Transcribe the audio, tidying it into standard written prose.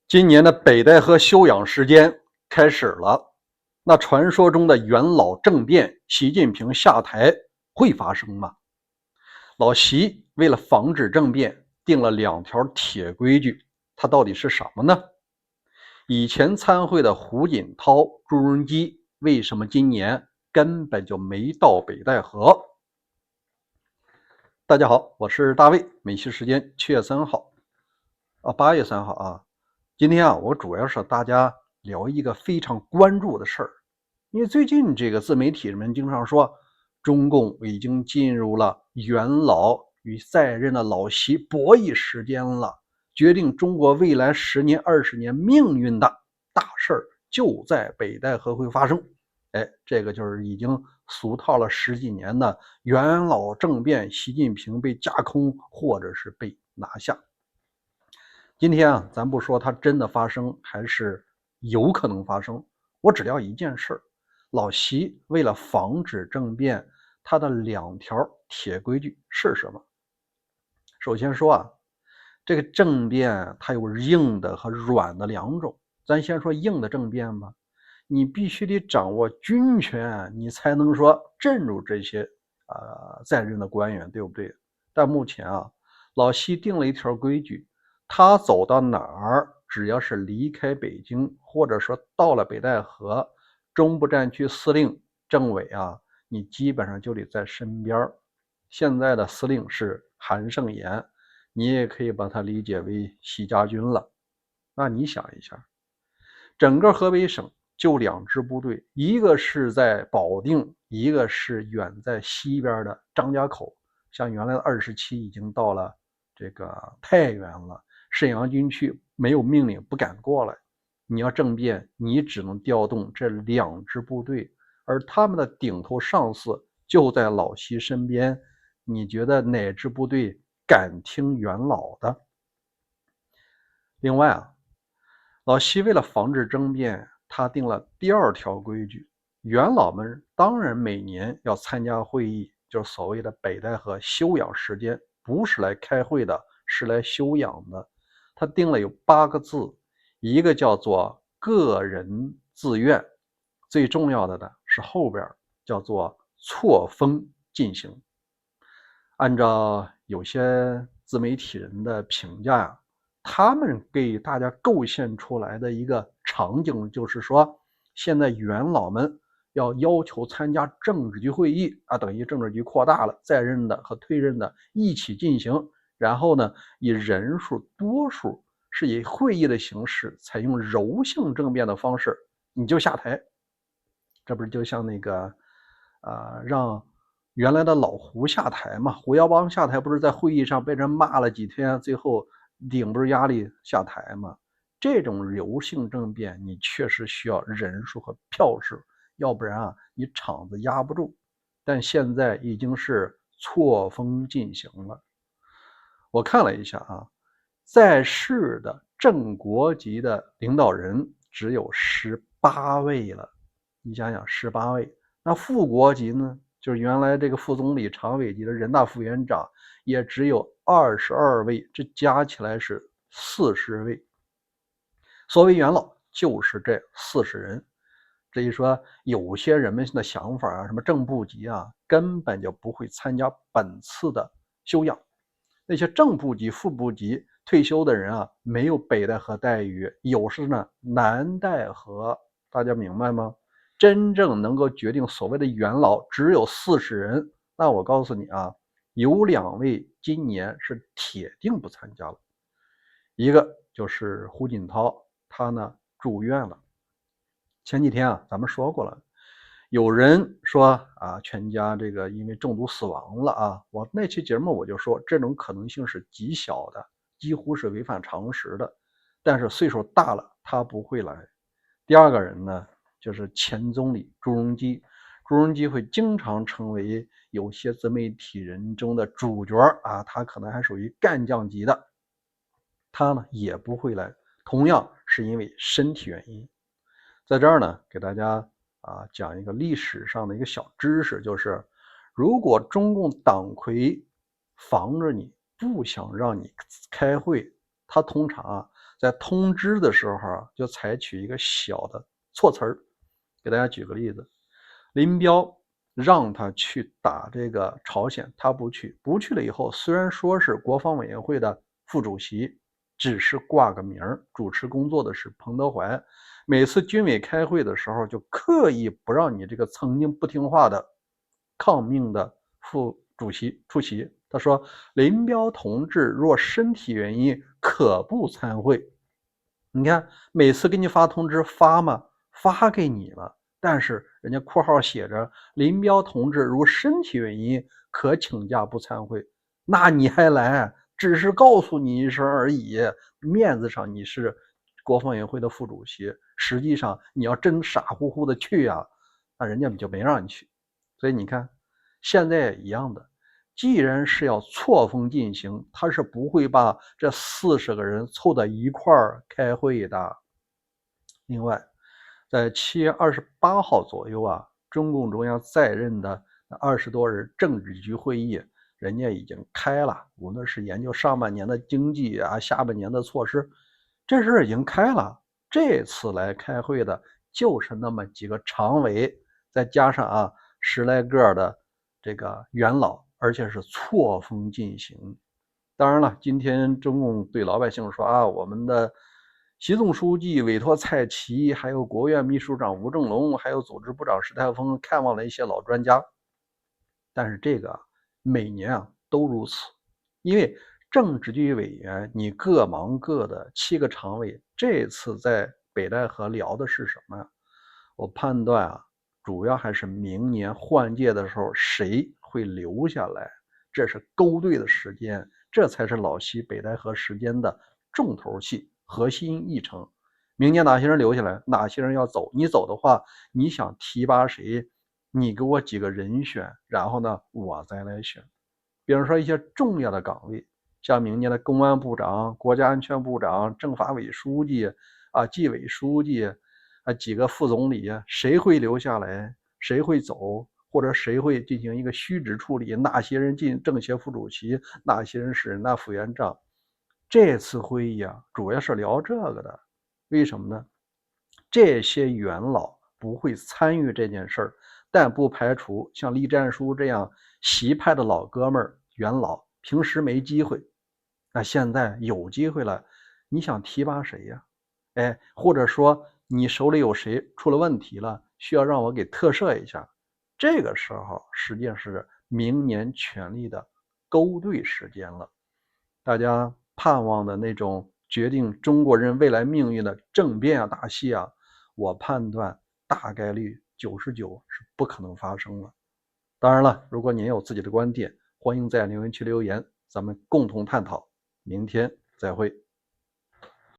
今年的北戴河休养时间开始了，那传说中的元老政变，习近平下台会发生吗？老习为了防止政变，定了2条铁规矩，它到底是什么呢？以前参会的胡锦涛、朱镕基为什么今年根本就没到北戴河？大家好，我是大卫，美西时间7月3号8月3号啊。今天我主要是大家聊一个非常关注的事儿，因为最近这个自媒体人们经常说，中共已经进入了元老与在任的老习博弈时间了，决定中国未来10年、20年命运的大事儿就在北戴河会发生。这个就是已经俗套了10几年的元老政变，习近平被架空或者是被拿下。今天咱不说它真的发生还是有可能发生，我只聊一件事，老习为了防止政变，他的2条铁规矩是什么？首先说这个政变它有硬的和软的2种，咱先说硬的政变吧。你必须得掌握军权，你才能说镇住这些在任的官员，对不对？但目前老习定了一条规矩，他走到哪儿，只要是离开北京，或者说到了北戴河，中部战区司令、政委你基本上就得在身边。现在的司令是韩胜言，你也可以把它理解为习家军了。那你想一下，整个河北省就2支部队，一个是在保定，一个是远在西边的张家口。像原来的27已经到了这个太原了，沈阳军区没有命令不敢过来。你要政变，你只能调动这2支部队，而他们的顶头上司就在老习身边。你觉得哪支部队敢听元老的？另外老习为了防止政变，他定了第2条规矩，元老们当然每年要参加会议，就是所谓的北戴河休养时间，不是来开会的，是来休养的。他定了有8个字，一个叫做个人自愿，最重要的呢是后边叫做错峰进行。按照有些自媒体人的评价他们给大家构建出来的一个场景就是说，现在元老们要求参加政治局会议等于政治局扩大了，在任的和退任的一起进行，然后呢以人数多数，是以会议的形式，采用柔性政变的方式，你就下台。这不是就像那个让原来的老胡下台嘛，胡耀邦下台不是在会议上被人骂了几天，最后顶不住压力下台嘛？这种柔性政变你确实需要人数和票数，要不然你场子压不住。但现在已经是错峰进行了。我看了一下在世的正国级的领导人只有18位了。你想想18位，那副国级呢，就是原来这个副总理、常委级的人大副委员长也只有22位，这加起来是40位。所谓元老就是这40人。至于说有些人们的想法什么正部级根本就不会参加本次的休养。那些正部级、副部级退休的人没有北戴河待遇，有是呢南戴河，大家明白吗？真正能够决定所谓的元老只有40人。那我告诉你有2位今年是铁定不参加了。一个就是胡锦涛，他呢住院了。前几天咱们说过了，有人说全家这个因为中毒死亡了我那期节目我就说这种可能性是极小的，几乎是违反常识的。但是岁数大了他不会来。第2个人呢就是前总理朱镕基。朱镕基会经常成为有些自媒体人中的主角他可能还属于干将级的。他呢也不会来，同样是因为身体原因。在这儿呢给大家讲一个历史上的一个小知识，就是如果中共党魁防着你，不想让你开会，他通常在通知的时候啊，就采取一个小的措辞儿。给大家举个例子，林彪让他去打这个朝鲜，他不去，不去了以后，虽然说是国防委员会的副主席，只是挂个名儿，主持工作的是彭德怀。每次军委开会的时候，就刻意不让你这个曾经不听话的抗命的副主席出席。他说：林彪同志若身体原因，可不参会。你看，每次给你发通知发吗？发给你了，但是人家括号写着林彪同志如身体原因可请假不参会，那你还来？只是告诉你一声而已，面子上你是国防委员会的副主席，实际上你要真傻乎乎的去啊，那人家就没让你去。所以你看，现在也一样的，既然是要错峰进行，他是不会把这40个人凑到一块儿开会的。另外，在7月28号左右啊，中共中央在任的20多人政治局会议，人家已经开了，无论是研究上半年的经济啊，下半年的措施，这事已经开了。这次来开会的就是那么几个常委，再加上10来个的这个元老，而且是错峰进行。当然了，今天中共对老百姓说我们的习总书记委托蔡奇，还有国务院秘书长吴正龙，还有组织部长石泰峰看望了一些老专家。但是这个每年都如此，因为政治局委员你各忙各的，7个常委这次在北戴河聊的是什么呀？我判断主要还是明年换届的时候谁会留下来，这是勾兑的时间，这才是老习北戴河时间的重头戏、核心议程。明年哪些人留下来，哪些人要走？你走的话，你想提拔谁？你给我几个人选，然后呢，我再来选。比如说一些重要的岗位，像明年的公安部长、国家安全部长、政法委书记纪委书记几个副总理，谁会留下来，谁会走，或者谁会进行一个虚职处理，哪些人进政协副主席，哪些人是人大副院长。这次会议主要是聊这个的。为什么呢？这些元老不会参与这件事儿，但不排除像栗战书这样习派的老哥们儿、元老，平时没机会，那现在有机会了，你想提拔谁呀？或者说你手里有谁出了问题了，需要让我给特赦一下，这个时候实际上是明年权力的勾兑时间了。大家盼望的那种决定中国人未来命运的政变大戏我判断大概率99%是不可能发生了。当然了，如果您有自己的观点，欢迎在留言区留言，咱们共同探讨。明天再会。